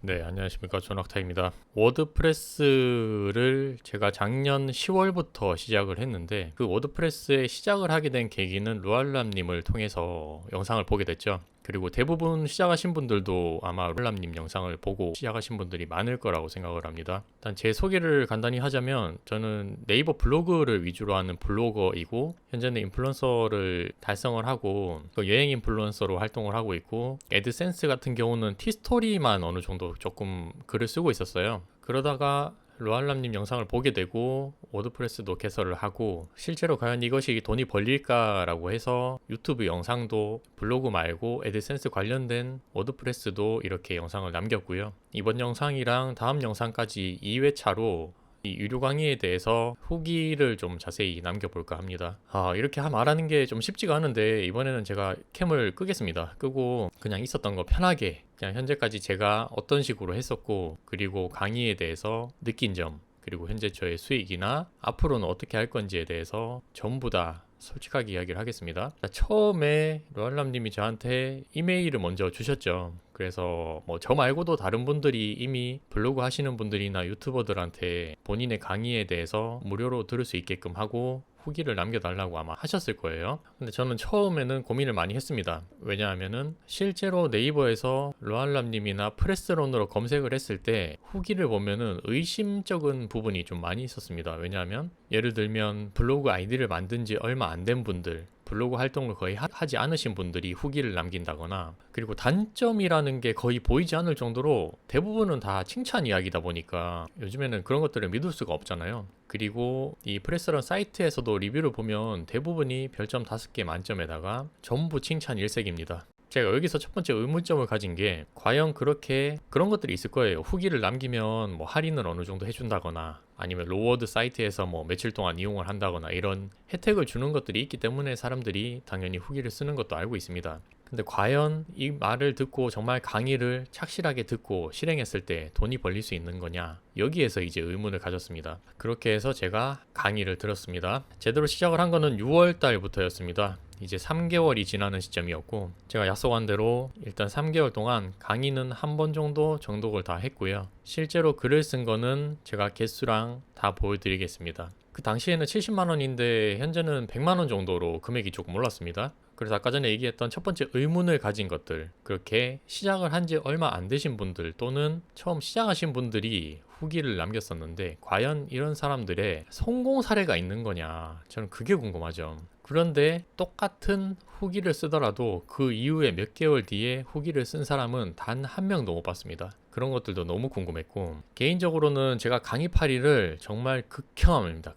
네, 안녕하십니까. 존학타입니다. 워드프레스를 제가 작년 10월부터 시작을 했는데 그 워드프레스에 시작을 하게 된 계기는 루알람님을 통해서 영상을 보게 됐죠. 그리고 대부분 시작하신 분들도 아마 루알람님 영상을 보고 시작하신 분들이 많을 거라고 생각을 합니다. 일단 제 소개를 간단히 하자면 저는 네이버 블로그를 위주로 하는 블로거이고 현재는 인플루언서를 달성을 하고 또 여행 인플루언서로 활동을 하고 있고 애드센스 같은 경우는 티스토리만 어느 정도 조금 글을 쓰고 있었어요. 그러다가 루알람님 영상을 보게 되고 워드프레스도 개설을 하고 실제로 과연 이것이 돈이 벌릴까라고 해서 유튜브 영상도 블로그 말고 애드센스 관련된 워드프레스도 이렇게 영상을 남겼고요. 이번 영상이랑 다음 영상까지 2회차로 이 유료 강의에 대해서 후기를 좀 자세히 남겨볼까 합니다. 이렇게 말하는 게 좀 쉽지가 않은데 이번에는 제가 캠을 끄겠습니다. 끄고 그냥 있었던 거 편하게 그냥 현재까지 제가 어떤 식으로 했었고 그리고 강의에 대해서 느낀 점 그리고 현재 저의 수익이나 앞으로는 어떻게 할 건지에 대해서 전부 다 솔직하게 이야기를 하겠습니다. 처음에 루알람님이 저한테 이메일을 먼저 주셨죠. 그래서 뭐 저 말고도 다른 분들이 이미 블로그 하시는 분들이나 유튜버들한테 본인의 강의에 대해서 무료로 들을 수 있게끔 하고 후기를 남겨달라고 아마 하셨을 거예요. 근데 저는 처음에는 고민을 많이 했습니다. 왜냐하면은 실제로 네이버에서 루알람님이나 프레스런으로 검색을 했을 때 후기를 보면은 의심적인 부분이 좀 많이 있었습니다. 왜냐하면 예를 들면 블로그 아이디를 만든 지 얼마 안 된 분들 블로그 활동을 거의 하지 않으신 분들이 후기를 남긴다거나 그리고 단점이라는 게 거의 보이지 않을 정도로 대부분은 다 칭찬 이야기다 보니까 요즘에는 그런 것들을 믿을 수가 없잖아요. 그리고 이 프레스런 사이트에서도 리뷰를 보면 대부분이 별점 5개 만점에다가 전부 칭찬 일색입니다. 제가 여기서 첫 번째 의문점을 가진 게 과연 그렇게 그런 것들이 있을 거예요. 후기를 남기면 뭐 할인을 어느 정도 해준다거나 아니면 로워드 사이트에서 뭐 며칠 동안 이용을 한다거나 이런 혜택을 주는 것들이 있기 때문에 사람들이 당연히 후기를 쓰는 것도 알고 있습니다. 근데 과연 이 말을 듣고 정말 강의를 착실하게 듣고 실행했을 때 돈이 벌릴 수 있는 거냐? 여기에서 이제 의문을 가졌습니다. 그렇게 해서 제가 강의를 들었습니다. 제대로 시작을 한 거는 6월 달부터였습니다. 이제 3개월이 지나는 시점이었고 제가 약속한 대로 일단 3개월 동안 강의는 한 번 정도 정독을 다 했고요. 실제로 글을 쓴 거는 제가 개수랑 다 보여드리겠습니다. 그 당시에는 70만 원인데 현재는 100만 원 정도로 금액이 조금 올랐습니다. 그래서 아까 전에 얘기했던 첫 번째 의문을 가진 것들, 그렇게 시작을 한 지 얼마 안 되신 분들 또는 처음 시작하신 분들이 후기를 남겼었는데 과연 이런 사람들의 성공 사례가 있는 거냐, 저는 그게 궁금하죠. 그런데 똑같은 후기를 쓰더라도 그 이후에 몇 개월 뒤에 후기를 쓴 사람은 단 한 명도 못 봤습니다. 그런 것들도 너무 궁금했고 개인적으로는 제가 강의파리를 정말 극혐합니다.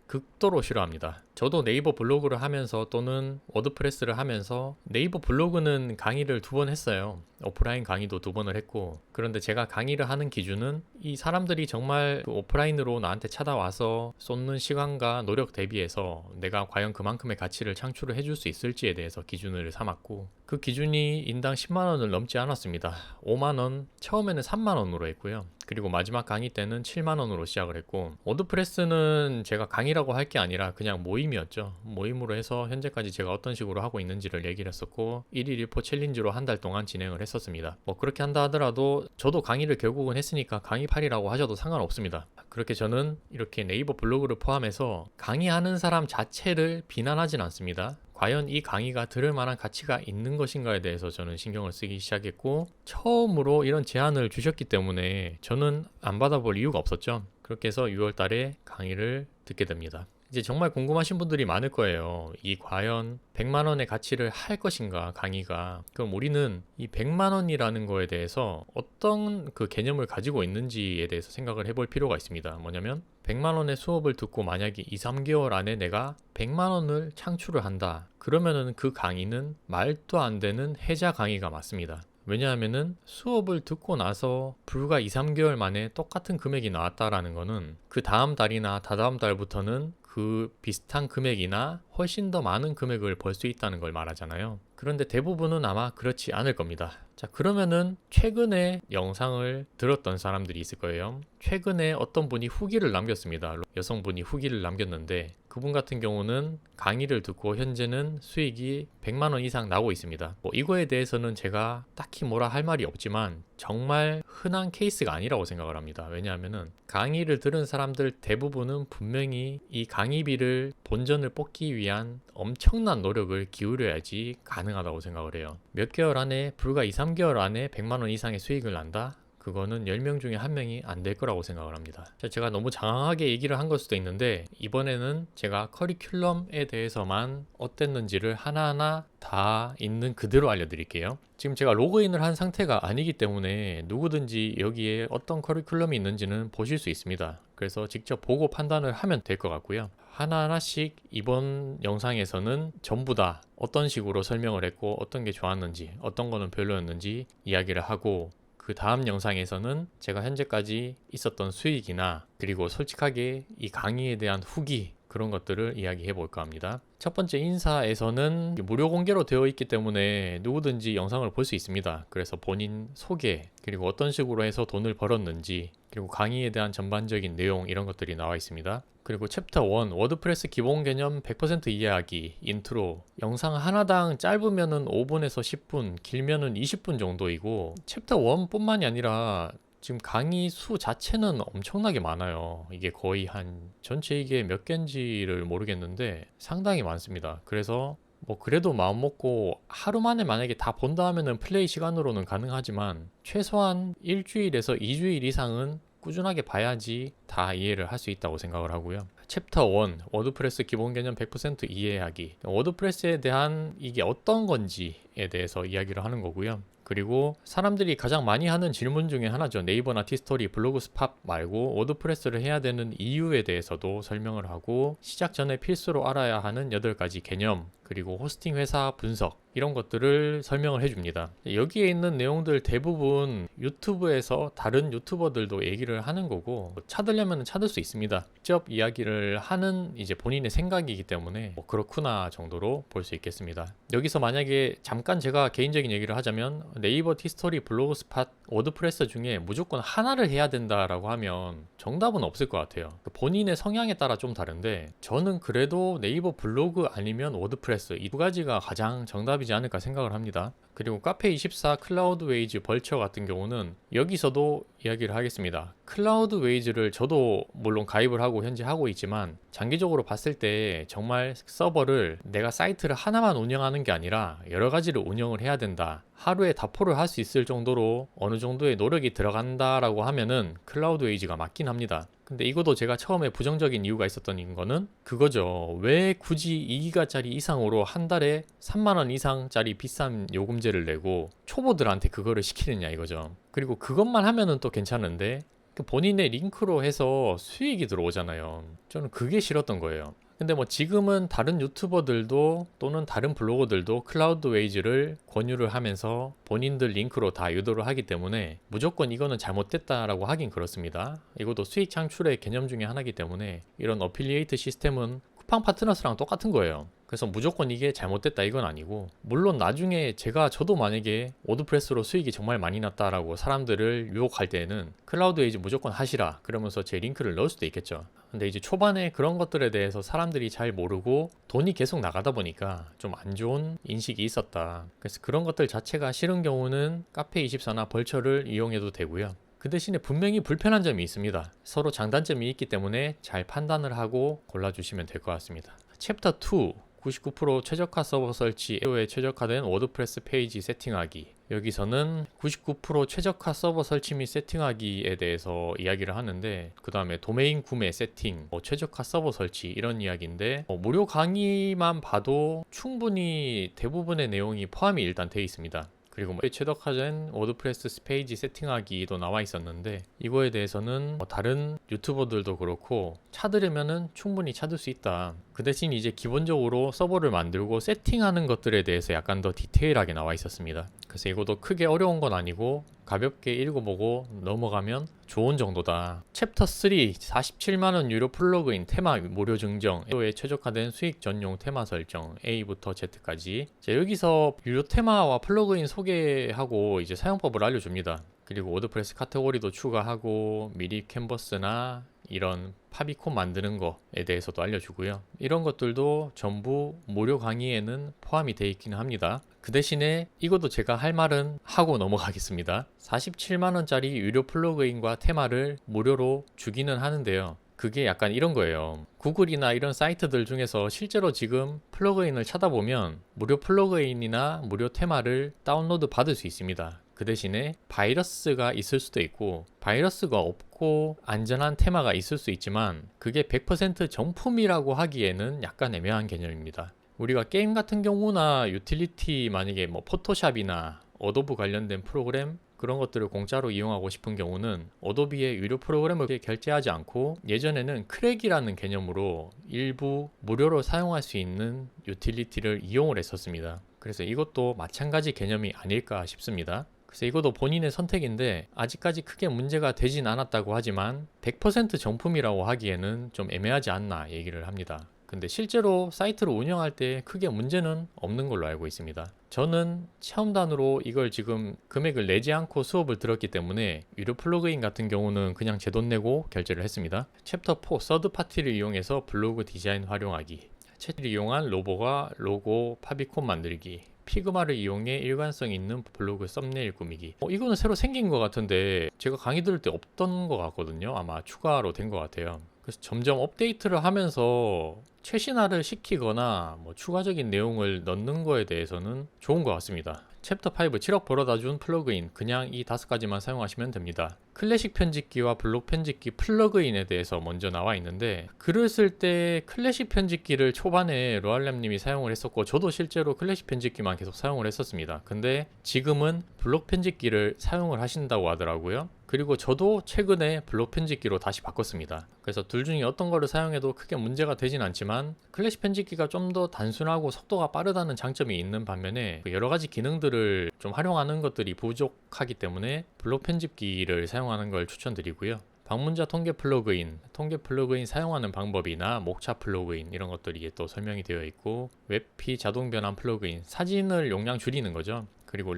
극도로 싫어합니다. 저도 네이버 블로그를 하면서 또는 워드프레스를 하면서 네이버 블로그는 강의를 2번 했어요. 오프라인 강의도 2번을 했고 그런데 제가 강의를 하는 기준은 이 사람들이 정말 그 오프라인으로 나한테 찾아와서 쏟는 시간과 노력 대비해서 내가 과연 그만큼의 가치를 창출을 해줄 수 있을지에 대해서 기준을 삼았고 그 기준이 인당 10만 원을 넘지 않았습니다. 5만 원, 처음에는 3만 원으로 했고요. 그리고 마지막 강의 때는 7만 원으로 시작을 했고 워드프레스는 제가 강의라고 할 게 아니라 그냥 모임이었죠. 모임으로 해서 현재까지 제가 어떤 식으로 하고 있는지를 얘기를 했었고 1일 1포 챌린지로 한 달 동안 진행을 했었습니다. 뭐 그렇게 한다 하더라도 저도 강의를 결국은 했으니까 강의팔이라고 하셔도 상관없습니다. 그렇게 저는 이렇게 네이버 블로그를 포함해서 강의하는 사람 자체를 비난하진 않습니다. 과연 이 강의가 들을 만한 가치가 있는 것인가에 대해서 저는 신경을 쓰기 시작했고 처음으로 이런 제안을 주셨기 때문에 저는 안 받아볼 이유가 없었죠. 그렇게 해서 6월 달에 강의를 듣게 됩니다. 이제 정말 궁금하신 분들이 많을 거예요. 이 과연 100만 원의 가치를 할 것인가 강의가. 그럼 우리는 이 100만 원이라는 거에 대해서 어떤 그 개념을 가지고 있는지에 대해서 생각을 해볼 필요가 있습니다. 뭐냐면 100만 원의 수업을 듣고 만약에 2, 3개월 안에 내가 100만 원을 창출을 한다. 그러면은 그 강의는 말도 안 되는 해자 강의가 맞습니다. 왜냐하면은 수업을 듣고 나서 불과 2, 3개월 만에 똑같은 금액이 나왔다라는 거는 그 다음 달이나 다다음 달부터는 그 비슷한 금액이나 훨씬 더 많은 금액을 벌 수 있다는 걸 말하잖아요. 그런데 대부분은 아마 그렇지 않을 겁니다. 자, 그러면은 최근에 영상을 들었던 사람들이 있을 거예요. 최근에 어떤 분이 후기를 남겼습니다. 여성분이 후기를 남겼는데 그분 같은 경우는 강의를 듣고 현재는 수익이 100만 원 이상 나고 있습니다. 이거에 대해서는 제가 딱히 뭐라 할 말이 없지만 정말 흔한 케이스가 아니라고 생각을 합니다. 왜냐하면은 강의를 들은 사람들 대부분은 분명히 이 강의비를 본전을 뽑기 위한 엄청난 노력을 기울여야지 가능하다고 생각을 해요. 몇 개월 안에 불과 2, 3개월 안에 100만 원 이상의 수익을 난다? 그거는 10명 중에 1명이 안 될 거라고 생각을 합니다. 제가 너무 장황하게 얘기를 한 걸 수도 있는데 이번에는 제가 커리큘럼에 대해서만 어땠는지를 하나하나 다 있는 그대로 알려드릴게요. 지금 제가 로그인을 한 상태가 아니기 때문에 누구든지 여기에 어떤 커리큘럼이 있는지는 보실 수 있습니다. 그래서 직접 보고 판단을 하면 될 것 같고요. 하나하나씩 이번 영상에서는 전부 다 어떤 식으로 설명을 했고 어떤 게 좋았는지 어떤 거는 별로였는지 이야기를 하고 그 다음 영상에서는 제가 현재까지 있었던 수익이나 그리고 솔직하게 이 강의에 대한 후기 그런 것들을 이야기해 볼까 합니다. 첫 번째 인사에서는 무료 공개로 되어 있기 때문에 누구든지 영상을 볼 수 있습니다. 그래서 본인 소개 그리고 어떤 식으로 해서 돈을 벌었는지 그리고 강의에 대한 전반적인 내용 이런 것들이 나와 있습니다. 그리고 챕터 1 워드프레스 기본 개념 100% 이해하기 인트로 영상 하나당 짧으면은 5분에서 10분 길면은 20분 정도이고 챕터 1 뿐만이 아니라 지금 강의 수 자체는 엄청나게 많아요. 이게 거의 한 전체 이게 몇 개인지를 모르겠는데 상당히 많습니다. 그래서 그래도 마음 먹고 하루 만에 만약에 다 본다 하면은 플레이 시간으로는 가능하지만 최소한 일주일에서 2주일 이상은 꾸준하게 봐야지 다 이해를 할 수 있다고 생각을 하고요. 챕터 1 워드프레스 기본 개념 100% 이해하기 워드프레스에 대한 이게 어떤 건지에 대해서 이야기를 하는 거고요. 그리고 사람들이 가장 많이 하는 질문 중에 하나죠. 네이버나 티스토리, 블로그 스팟 말고 워드프레스를 해야 되는 이유에 대해서도 설명을 하고 시작 전에 필수로 알아야 하는 8가지 개념 그리고 호스팅 회사 분석 이런 것들을 설명을 해줍니다. 여기에 있는 내용들 대부분 유튜브에서 다른 유튜버들도 얘기를 하는 거고 찾으려면 찾을 수 있습니다. 직접 이야기를 하는 이제 본인의 생각이기 때문에 그렇구나 정도로 볼 수 있겠습니다. 여기서 만약에 잠깐 제가 개인적인 얘기를 하자면 네이버 티스토리, 블로그 스팟, 워드프레스 중에 무조건 하나를 해야 된다라고 하면 정답은 없을 것 같아요. 본인의 성향에 따라 좀 다른데 저는 그래도 네이버 블로그 아니면 워드프레스 이 두 가지가 가장 정답이지 않을까 생각을 합니다. 그리고 카페24 클라우드웨이즈 벌처 같은 경우는 여기서도 이야기를 하겠습니다. 클라우드웨이즈를 저도 물론 가입을 하고 현재 하고 있지만 장기적으로 봤을 때 정말 서버를 내가 사이트를 하나만 운영하는 게 아니라 여러 가지를 운영을 해야 된다. 하루에 다포를 할 수 있을 정도로 어느 정도의 노력이 들어간다라고 하면은 클라우드웨이즈가 맞긴 합니다. 근데 이것도 제가 처음에 부정적인 이유가 있었던 거는 그거죠. 왜 굳이 2기가짜리 이상으로 한 달에 3만 원 이상짜리 비싼 요금제를 내고 초보들한테 그거를 시키느냐 이거죠. 그리고 그것만 하면은 또 괜찮은데 본인의 링크로 해서 수익이 들어오잖아요. 저는 그게 싫었던 거예요. 근데 지금은 다른 유튜버들도 또는 다른 블로거들도 클라우드웨이즈를 권유를 하면서 본인들 링크로 다 유도를 하기 때문에 무조건 이거는 잘못됐다라고 하긴 그렇습니다. 이것도 수익 창출의 개념 중에 하나이기 때문에 이런 어필리에이트 시스템은 쿠팡 파트너스랑 똑같은 거예요. 그래서 무조건 이게 잘못됐다 이건 아니고 물론 나중에 저도 만약에 워드프레스로 수익이 정말 많이 났다라고 사람들을 유혹할 때는 클라우드웨이즈 무조건 하시라 그러면서 제 링크를 넣을 수도 있겠죠. 근데 이제 초반에 그런 것들에 대해서 사람들이 잘 모르고 돈이 계속 나가다 보니까 좀 안 좋은 인식이 있었다. 그래서 그런 것들 자체가 싫은 경우는 카페24나 벌처를 이용해도 되고요. 그 대신에 분명히 불편한 점이 있습니다. 서로 장단점이 있기 때문에 잘 판단을 하고 골라주시면 될 것 같습니다. 챕터 2 99% 최적화 서버 설치, SEO에 최적화된 워드프레스 페이지 세팅하기. 여기서는 99% 최적화 서버 설치 및 세팅하기에 대해서 이야기를 하는데 그 다음에 도메인 구매 세팅, 최적화 서버 설치 이런 이야기인데 무료 강의만 봐도 충분히 대부분의 내용이 포함이 일단 되어 있습니다. 그리고 최적화된 워드프레스 페이지 세팅하기도 나와 있었는데 이거에 대해서는 다른 유튜버들도 그렇고 찾으려면은 충분히 찾을 수 있다. 그 대신 이제 기본적으로 서버를 만들고 세팅하는 것들에 대해서 약간 더 디테일하게 나와 있었습니다. 그래서 이것도 크게 어려운 건 아니고 가볍게 읽어보고 넘어가면 좋은 정도다. 챕터 3 47만원 유료 플러그인 테마 무료 증정, 에 최적화된 수익 전용 테마 설정 A부터 Z까지. 여기서 유료 테마와 플러그인 소개하고 이제 사용법을 알려줍니다. 그리고 워드프레스 카테고리도 추가하고 미리 캔버스나 이런 파비콘 만드는 거에 대해서도 알려주고요. 이런 것들도 전부 무료 강의에는 포함이 되어 있기는 합니다. 그 대신에 이것도 제가 할 말은 하고 넘어가겠습니다. 47만원짜리 유료 플러그인과 테마를 무료로 주기는 하는데요. 그게 약간 이런 거예요. 구글이나 이런 사이트들 중에서 실제로 지금 플러그인을 찾아보면 무료 플러그인이나 무료 테마를 다운로드 받을 수 있습니다. 그 대신에 바이러스가 있을 수도 있고 바이러스가 없고 안전한 테마가 있을 수 있지만 그게 100% 정품이라고 하기에는 약간 애매한 개념입니다. 우리가 게임 같은 경우나 유틸리티 만약에 뭐 포토샵이나 어도브 관련된 프로그램 그런 것들을 공짜로 이용하고 싶은 경우는 어도비의 유료 프로그램을 결제하지 않고 예전에는 크랙이라는 개념으로 일부 무료로 사용할 수 있는 유틸리티를 이용을 했었습니다. 그래서 이것도 마찬가지 개념이 아닐까 싶습니다. 그래서 이것도 본인의 선택인데 아직까지 크게 문제가 되진 않았다고 하지만 100% 정품이라고 하기에는 좀 애매하지 않나 얘기를 합니다. 근데 실제로 사이트를 운영할 때 크게 문제는 없는 걸로 알고 있습니다. 저는 체험단으로 이걸 지금 금액을 내지 않고 수업을 들었기 때문에 유료 플러그인 같은 경우는 그냥 제 돈 내고 결제를 했습니다. 챕터 4 서드파티를 이용해서 블로그 디자인 활용하기, 챗을 이용한 로보가 로고 파비콘 만들기, 피그마를 이용해 일관성 있는 블로그 썸네일 꾸미기. 이거는 새로 생긴 것 같은데 제가 강의 들을 때 없던 것 같거든요. 아마 추가로 된 것 같아요. 그래서 점점 업데이트를 하면서 최신화를 시키거나 뭐 추가적인 내용을 넣는 거에 대해서는 좋은 것 같습니다. 챕터 5 7억 벌어다 준 플러그인, 그냥 이 5가지만 사용하시면 됩니다. 클래식 편집기와 블록 편집기 플러그인에 대해서 먼저 나와 있는데 글을 쓸 때 클래식 편집기를 초반에 로알람님이 사용을 했었고 저도 실제로 클래식 편집기만 계속 사용을 했었습니다. 근데 지금은 블록 편집기를 사용을 하신다고 하더라고요. 그리고 저도 최근에 블록 편집기로 다시 바꿨습니다. 그래서 둘 중에 어떤 거를 사용해도 크게 문제가 되진 않지만 클래식 편집기가 좀 더 단순하고 속도가 빠르다는 장점이 있는 반면에 여러 가지 기능들을 좀 활용하는 것들이 부족하기 때문에 블록 편집기를 사용하는 걸 추천드리고요. 방문자 통계 플러그인 사용하는 방법이나 목차 플러그인 이런 것들이 또 설명이 되어 있고 웹피 자동 변환 플러그인, 사진을 용량 줄이는 거죠. 그리고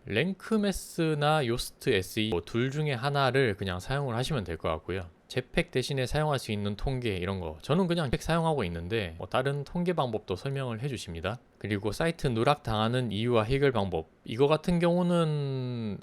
랭크매스나 요스트 SE 둘 중에 하나를 그냥 사용을 하시면 될 것 같고요. 제팩 대신에 사용할 수 있는 통계 이런 거 저는 그냥 팩 사용하고 있는데 다른 통계 방법도 설명을 해주십니다. 그리고 사이트 누락당하는 이유와 해결 방법, 이거 같은 경우는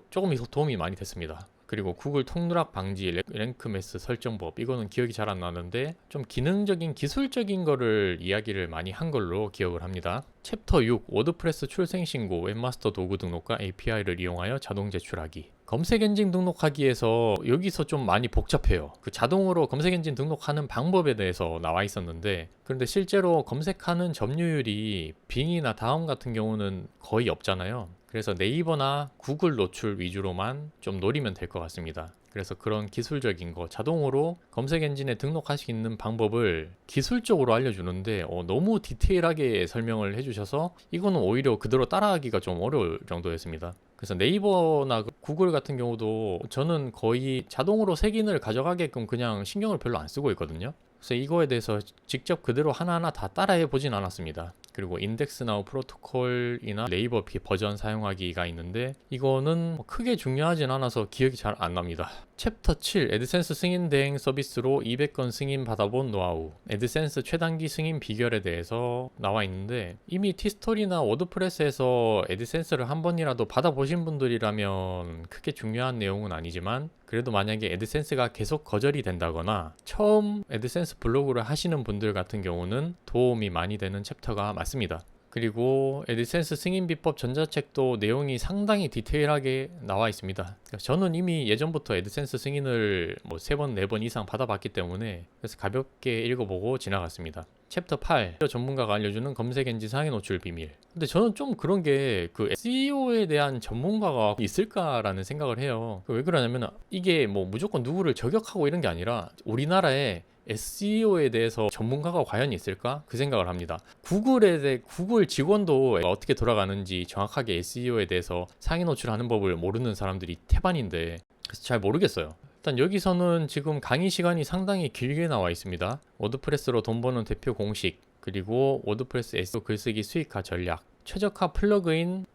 조금 도움이 많이 됐습니다. 그리고 구글 통누락 방지, 랭크매스 설정법, 이거는 기억이 잘 안 나는데 좀 기능적인 기술적인 거를 이야기를 많이 한 걸로 기억을 합니다. 챕터 6 워드프레스 출생 신고, 웹마스터 도구 등록과 API를 이용하여 자동 제출하기. 검색 엔진 등록하기에서 여기서 좀 많이 복잡해요. 그 자동으로 검색 엔진 등록하는 방법에 대해서 나와 있었는데 그런데 실제로 검색하는 점유율이 빙이나 다음 같은 경우는 거의 없잖아요. 그래서 네이버나 구글 노출 위주로만 좀 노리면 될 것 같습니다. 그래서 그런 기술적인 거 자동으로 검색 엔진에 등록할 수 있는 방법을 기술적으로 알려주는데 너무 디테일하게 설명을 해주셔서 이거는 오히려 그대로 따라하기가 좀 어려울 정도였습니다. 그래서 네이버나 구글 같은 경우도 저는 거의 자동으로 색인을 가져가게끔 그냥 신경을 별로 안 쓰고 있거든요. 그래서 이거에 대해서 직접 그대로 하나하나 다 따라해 보진 않았습니다. 그리고 인덱스 나우 프로토콜이나 네이버 버전 사용하기가 있는데 이거는 크게 중요하진 않아서 기억이 잘 안 납니다. 챕터 7 애드센스 승인 대행 서비스로 200건 승인 받아본 노하우, 애드센스 최단기 승인 비결에 대해서 나와 있는데 이미 티스토리나 워드프레스에서 애드센스를 한 번이라도 받아보신 분들이라면 크게 중요한 내용은 아니지만 그래도 만약에 애드센스가 계속 거절이 된다거나 처음 애드센스 블로그를 하시는 분들 같은 경우는 도움이 많이 되는 챕터가 맞습니다. 그리고 애드센스 승인 비법 전자책도 내용이 상당히 디테일하게 나와 있습니다. 저는 이미 예전부터 애드센스 승인을 3번, 4번 이상 받아봤기 때문에 그래서 가볍게 읽어보고 지나갔습니다. 챕터 8 전문가가 알려주는 검색 엔진 상위 노출 비밀. 근데 저는 좀 그런 게 그 SEO에 대한 전문가가 있을까라는 생각을 해요. 왜 그러냐면 이게 무조건 누구를 저격하고 이런 게 아니라 우리나라에 SEO에 대해서 전문가가 과연 있을까? 그 생각을 합니다. 구글 직원도 어떻게 돌아가는지 정확하게 SEO에 대해서 상위 노출하는 법을 모르는 사람들이 태반인데, 그래서 잘 모르겠어요. 일단 여기서는 지금 강의 시간이 상당히 길게 나와 있습니다. 워드프레스로 돈 버는 대표 공식, 그리고 워드프레스 SEO 글쓰기 수익화 전략, 최적화 플러그인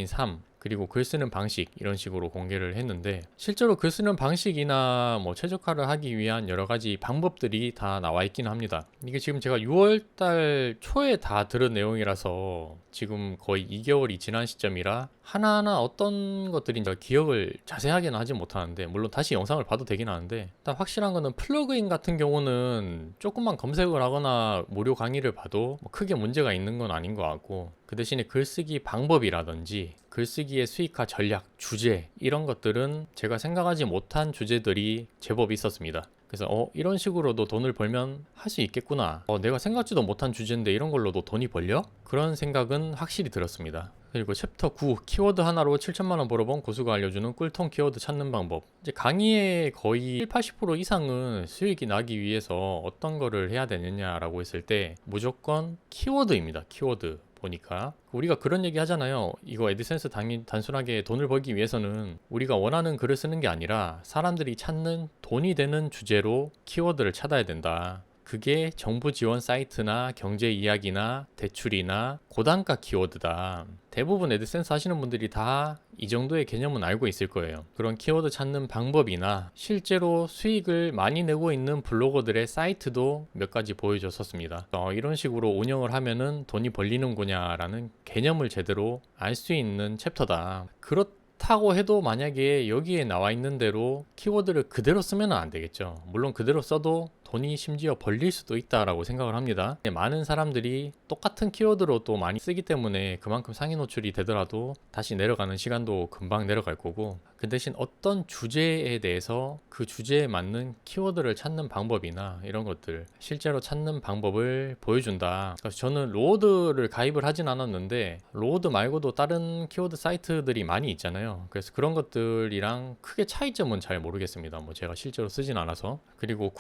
3, 그리고 글 쓰는 방식, 이런 식으로 공개를 했는데, 실제로 글 쓰는 방식이나 뭐 최적화를 하기 위한 여러 가지 방법들이 다 나와 있긴 합니다. 이게 지금 제가 6월달 초에 다 들은 내용이라서 지금 거의 2개월이 지난 시점이라 하나하나 어떤 것들인지 기억을 자세하게는 하지 못하는데, 물론 다시 영상을 봐도 되긴 하는데, 일단 확실한 거는 플러그인 같은 경우는 조금만 검색을 하거나 무료 강의를 봐도 뭐 크게 문제가 있는 건 아닌 것 같고, 그 대신에 글쓰기 방법이라든지 글쓰기의 수익화 전략, 주제, 이런 것들은 제가 생각하지 못한 주제들이 제법 있었습니다. 그래서 이런 식으로도 돈을 벌면 할 수 있겠구나, 내가 생각지도 못한 주제인데 이런 걸로도 돈이 벌려? 그런 생각은 확실히 들었습니다. 그리고 챕터 9, 키워드 하나로 7천만원 벌어본 고수가 알려주는 꿀통 키워드 찾는 방법. 이제 강의의 거의 70-80% 이상은 수익이 나기 위해서 어떤 거를 해야 되느냐라고 했을 때 무조건 키워드입니다. 키워드. 보니까 우리가 그런 얘기 하잖아요. 이거 애드센스 단순하게 돈을 벌기 위해서는 우리가 원하는 글을 쓰는 게 아니라 사람들이 찾는 돈이 되는 주제로 키워드를 찾아야 된다. 그게 정부 지원 사이트나 경제 이야기나 대출이나 고단가 키워드다. 대부분 애드센스 하시는 분들이 다 이 정도의 개념은 알고 있을 거예요. 그런 키워드 찾는 방법이나 실제로 수익을 많이 내고 있는 블로거들의 사이트도 몇 가지 보여줬었습니다. 이런 식으로 운영을 하면은 돈이 벌리는구냐라는 개념을 제대로 알 수 있는 챕터다. 그렇다고 해도 만약에 여기에 나와 있는 대로 키워드를 그대로 쓰면 안 되겠죠. 물론 그대로 써도 돈이 심지어 벌릴 수도 있다라고 생각을 합니다. 많은 사람들이 똑같은 키워드로 또 많이 쓰기 때문에 그만큼 상위 노출이 되더라도 다시 내려가는 시간도 금방 내려갈 거고, 그 대신 어떤 주제에 대해서 그 주제에 맞는 키워드를 찾는 방법이나 이런 것들 실제로 찾는 방법을 보여준다. 그래서 저는 로드를 가입을 하진 않았는데 로드 말고도 다른 키워드 사이트들이 많이 있잖아요. 그래서 그런 것들이랑 크게 차이점은 잘 모르겠습니다. 뭐 제가 실제로 쓰진 않아서. 그리고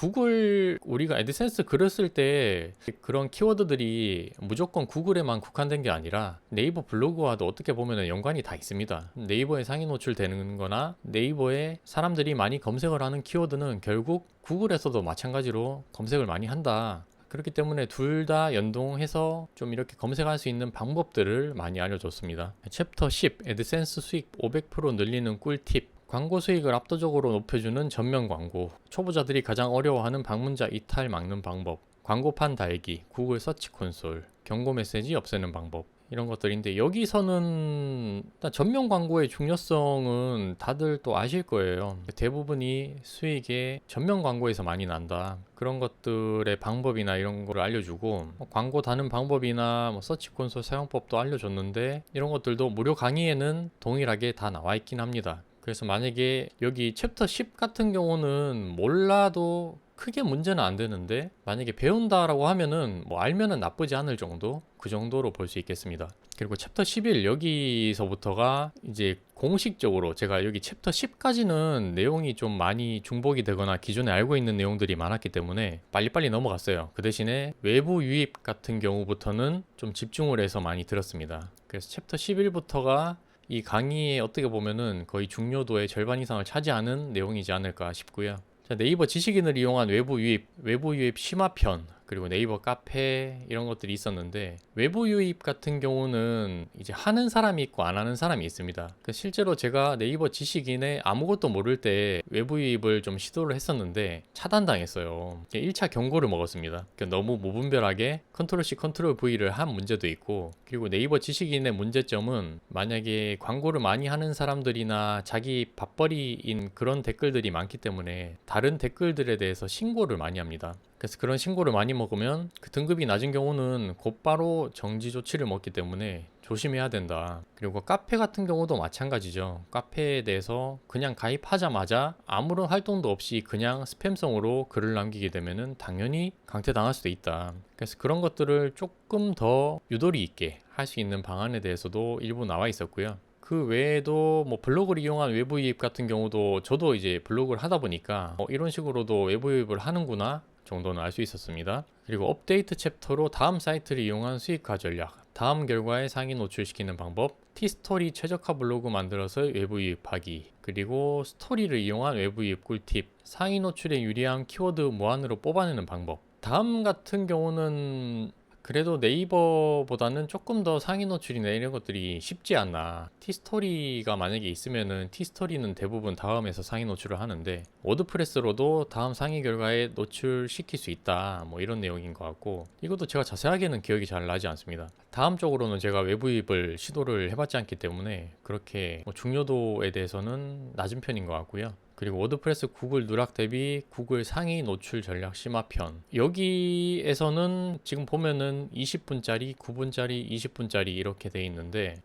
우리가 애드센스 글을 쓸 때 그런 키워드들이 무조건 구글에만 국한된 게 아니라 네이버 블로그와도 어떻게 보면 연관이 다 있습니다. 네이버에 상위 노출되는 거나 네이버에 사람들이 많이 검색을 하는 키워드는 결국 구글에서도 마찬가지로 검색을 많이 한다. 그렇기 때문에 둘 다 연동해서 좀 이렇게 검색할 수 있는 방법들을 많이 알려줬습니다. 챕터 10, 애드센스 수익 500% 늘리는 꿀팁. 광고 수익을 압도적으로 높여주는 전면 광고, 초보자들이 가장 어려워하는 방문자 이탈 막는 방법, 광고판 달기, 구글 서치 콘솔, 경고 메시지 없애는 방법, 이런 것들인데, 여기서는 일단 전면 광고의 중요성은 다들 또 아실 거예요. 대부분이 수익에 전면 광고에서 많이 난다. 그런 것들의 방법이나 이런 거를 알려주고, 광고 다는 방법이나 서치 콘솔 사용법도 알려줬는데, 이런 것들도 무료 강의에는 동일하게 다 나와 있긴 합니다. 그래서 만약에 여기 챕터 10 같은 경우는 몰라도 크게 문제는 안 되는데, 만약에 배운다라고 하면은 뭐 알면은 나쁘지 않을 정도, 그 정도로 볼 수 있겠습니다. 그리고 챕터 11 여기서부터가 이제 공식적으로 제가 여기 챕터 10까지는 내용이 좀 많이 중복이 되거나 기존에 알고 있는 내용들이 많았기 때문에 빨리빨리 넘어갔어요. 그 대신에 외부 유입 같은 경우부터는 좀 집중을 해서 많이 들었습니다. 그래서 챕터 11부터가 이 강의에 어떻게 보면은 거의 중요도의 절반 이상을 차지하는 내용이지 않을까 싶고요. 자, 네이버 지식인을 이용한 외부 유입 심화편, 그리고 네이버 카페 이런 것들이 있었는데, 외부 유입 같은 경우는 이제 하는 사람이 있고 안 하는 사람이 있습니다. 실제로 제가 네이버 지식인에 아무것도 모를 때 외부 유입을 좀 시도를 했었는데 차단당했어요. 1차 경고를 먹었습니다. 너무 무분별하게 컨트롤 C 컨트롤 V를 한 문제도 있고, 그리고 네이버 지식인의 문제점은 만약에 광고를 많이 하는 사람들이나 자기 밥벌이인 그런 댓글들이 많기 때문에 다른 댓글들에 대해서 신고를 많이 합니다. 그래서 그런 신고를 많이 먹으면 그 등급이 낮은 경우는 곧바로 정지 조치를 먹기 때문에 조심해야 된다. 그리고 카페 같은 경우도 마찬가지죠. 카페에 대해서 그냥 가입하자마자 아무런 활동도 없이 그냥 스팸성으로 글을 남기게 되면은 당연히 강퇴당할 수도 있다. 그래서 그런 것들을 조금 더 유도리 있게 할 수 있는 방안에 대해서도 일부 나와 있었고요. 그 외에도 뭐 블로그를 이용한 외부 유입 같은 경우도 저도 이제 블로그를 하다 보니까 이런 식으로도 외부 유입을 하는구나 정도는 알 수 있었습니다. 그리고 업데이트 챕터로 다음 사이트를 이용한 수익화 전략, 다음 결과에 상위 노출시키는 방법, 티스토리 최적화 블로그 만들어서 외부 유입하기, 그리고 스토리를 이용한 외부 유입 꿀팁, 상위 노출에 유리한 키워드 무한으로 뽑아내는 방법. 다음 같은 경우는 그래도 네이버보다는 조금 더 상위 노출이나 이런 것들이 쉽지 않나. 티스토리가 만약에 있으면은 티스토리는 대부분 다음에서 상위 노출을 하는데 워드프레스로도 다음 상위 결과에 노출시킬 수 있다, 뭐 이런 내용인 것 같고, 이것도 제가 자세하게는 기억이 잘 나지 않습니다. 다음 쪽으로는 제가 외부 유입을 시도를 해봤지 않기 때문에 그렇게 뭐 중요도에 대해서는 낮은 편인 것 같고요. 그리고 워드프레스 구글 누락 대비 구글 상위 노출 전략 심화편, 여기에서는 지금 보면은 20분짜리, 9분짜리, 20분짜리 이렇게 돼 있는데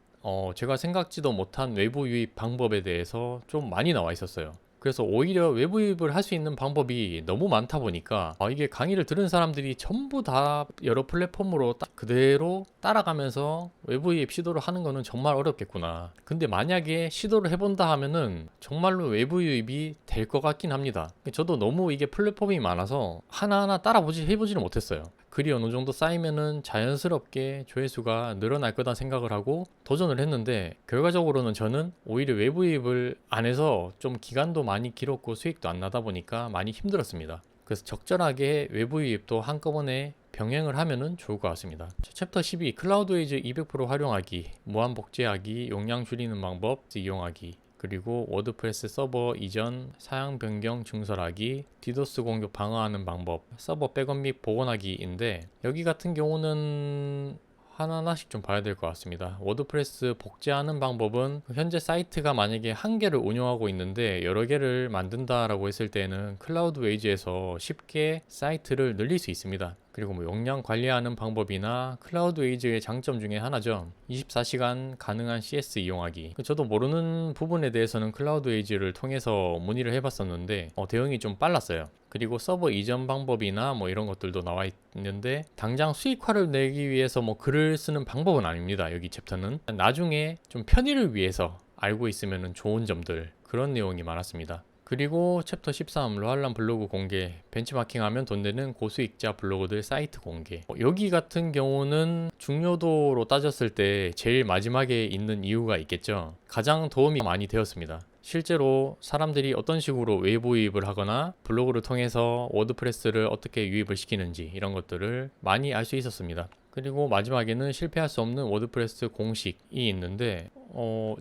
제가 생각지도 못한 외부 유입 방법에 대해서 좀 많이 나와 있었어요. 그래서 오히려 외부 유입을 할 수 있는 방법이 너무 많다 보니까 이게 강의를 들은 사람들이 전부 다 여러 플랫폼으로 그대로 따라가면서 외부 유입 시도를 하는 거는 정말 어렵겠구나. 근데 만약에 시도를 해본다 하면은 정말로 외부 유입이 될 것 같긴 합니다. 저도 너무 이게 플랫폼이 많아서 하나하나 해보지는 못했어요. 글이 어느 정도 쌓이면은 자연스럽게 조회수가 늘어날 거다 생각을 하고 도전을 했는데, 결과적으로는 저는 오히려 외부 유입을 안 해서 좀 기간도 많이 길었고 수익도 안 나다 보니까 많이 힘들었습니다. 그래서 적절하게 외부 유입도 한꺼번에 병행을 하면은 좋을 것 같습니다. 챕터 12 클라우드웨이즈 200% 활용하기, 무한 복제하기, 용량 줄이는 방법 이용하기, 그리고 워드프레스 서버 이전, 사양 변경 증설하기, 디도스 공격 방어하는 방법, 서버 백업 및 복원하기인데, 여기 같은 경우는 하나하나씩 좀 봐야 될 것 같습니다. 워드프레스 복제하는 방법은 현재 사이트가 만약에 한 개를 운영하고 있는데 여러 개를 만든다라고 했을 때는 클라우드웨이즈에서 쉽게 사이트를 늘릴 수 있습니다. 그리고 뭐 용량 관리하는 방법이나 클라우드웨이즈의 장점 중에 하나죠. 24시간 가능한 CS 이용하기. 저도 모르는 부분에 대해서는 클라우드웨이즈를 통해서 문의를 해봤었는데 대응이 좀 빨랐어요. 그리고 서버 이전 방법이나 뭐 이런 것들도 나와 있는데 당장 수익화를 내기 위해서 뭐 글을 쓰는 방법은 아닙니다. 여기 챕터는 나중에 좀 편의를 위해서 알고 있으면 좋은 점들, 그런 내용이 많았습니다. 그리고 챕터 13 로알람 블로그 공개, 벤치마킹하면 돈 되는 고수익자 블로그들 사이트 공개. 여기 같은 경우는 중요도로 따졌을 때 제일 마지막에 있는 이유가 있겠죠. 가장 도움이 많이 되었습니다. 실제로 사람들이 어떤 식으로 외부 유입을 하거나 블로그를 통해서 워드프레스를 어떻게 유입을 시키는지 이런 것들을 많이 알 수 있었습니다. 그리고 마지막에는 실패할 수 없는 워드프레스 공식이 있는데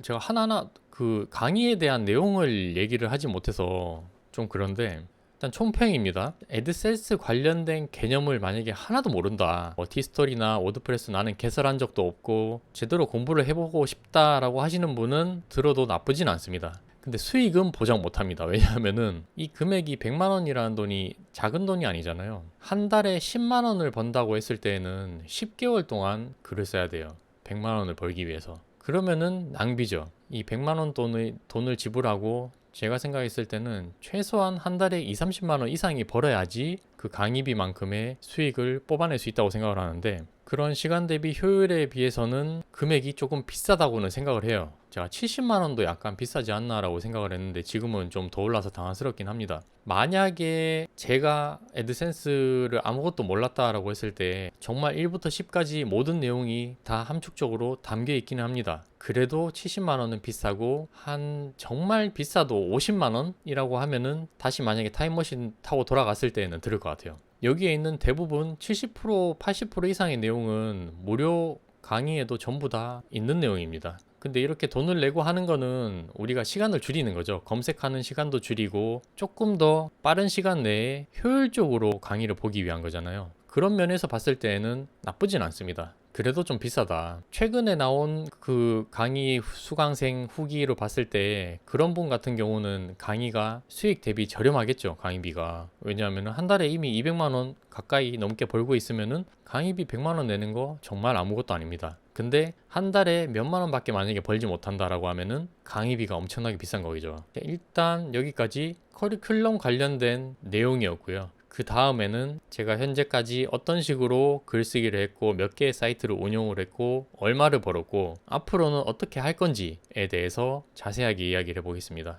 제가 하나하나 그 강의에 대한 내용을 얘기를 하지 못해서 좀 그런데, 일단 총평입니다. 애드센스 관련된 개념을 만약에 하나도 모른다, 티스토리나 워드프레스 나는 개설한 적도 없고 제대로 공부를 해보고 싶다라고 하시는 분은 들어도 나쁘진 않습니다. 근데 수익은 보장 못합니다. 왜냐하면은 이 금액이 100만 원이라는 돈이 작은 돈이 아니잖아요. 한 달에 10만 원을 번다고 했을 때에는 10개월 동안 글을 써야 돼요. 100만 원을 벌기 위해서. 그러면은 낭비죠. 이 100만 원 돈을 지불하고 제가 생각했을 때는 최소한 한 달에 20-30만 원 이상이 벌어야지 그 강의비만큼의 수익을 뽑아낼 수 있다고 생각을 하는데, 그런 시간 대비 효율에 비해서는 금액이 조금 비싸다고는 생각을 해요. 제가 70만 원도 약간 비싸지 않나라고 생각을 했는데 지금은 좀 더 올라서 당황스럽긴 합니다. 만약에 제가 애드센스를 아무것도 몰랐다라고 했을 때 정말 1부터 10까지 모든 내용이 다 함축적으로 담겨 있기는 합니다. 그래도 70만 원은 비싸고, 한 정말 비싸도 50만 원이라고 하면은 다시 만약에 타임머신 타고 돌아갔을 때는 들을 것 같아요. 여기에 있는 대부분 70%, 80% 이상의 내용은 무료 강의에도 전부 다 있는 내용입니다. 근데 이렇게 돈을 내고 하는 거는 우리가 시간을 줄이는 거죠. 검색하는 시간도 줄이고 조금 더 빠른 시간 내에 효율적으로 강의를 보기 위한 거잖아요. 그런 면에서 봤을 때에는 나쁘진 않습니다. 그래도 좀 비싸다. 최근에 나온 그 강의 수강생 후기로 봤을 때 그런 분 같은 경우는 강의가 수익 대비 저렴하겠죠. 강의비가. 왜냐하면 한 달에 이미 200만 원 가까이 넘게 벌고 있으면은 강의비 100만 원 내는 거 정말 아무것도 아닙니다. 근데 한 달에 몇만 원밖에 만약에 벌지 못한다라고 하면은 강의비가 엄청나게 비싼 거죠. 일단 여기까지 커리큘럼 관련된 내용이었고요. 그 다음에는 제가 현재까지 어떤 식으로 글쓰기를 했고 몇 개의 사이트를 운영을 했고 얼마를 벌었고 앞으로는 어떻게 할 건지에 대해서 자세하게 이야기를 해보겠습니다.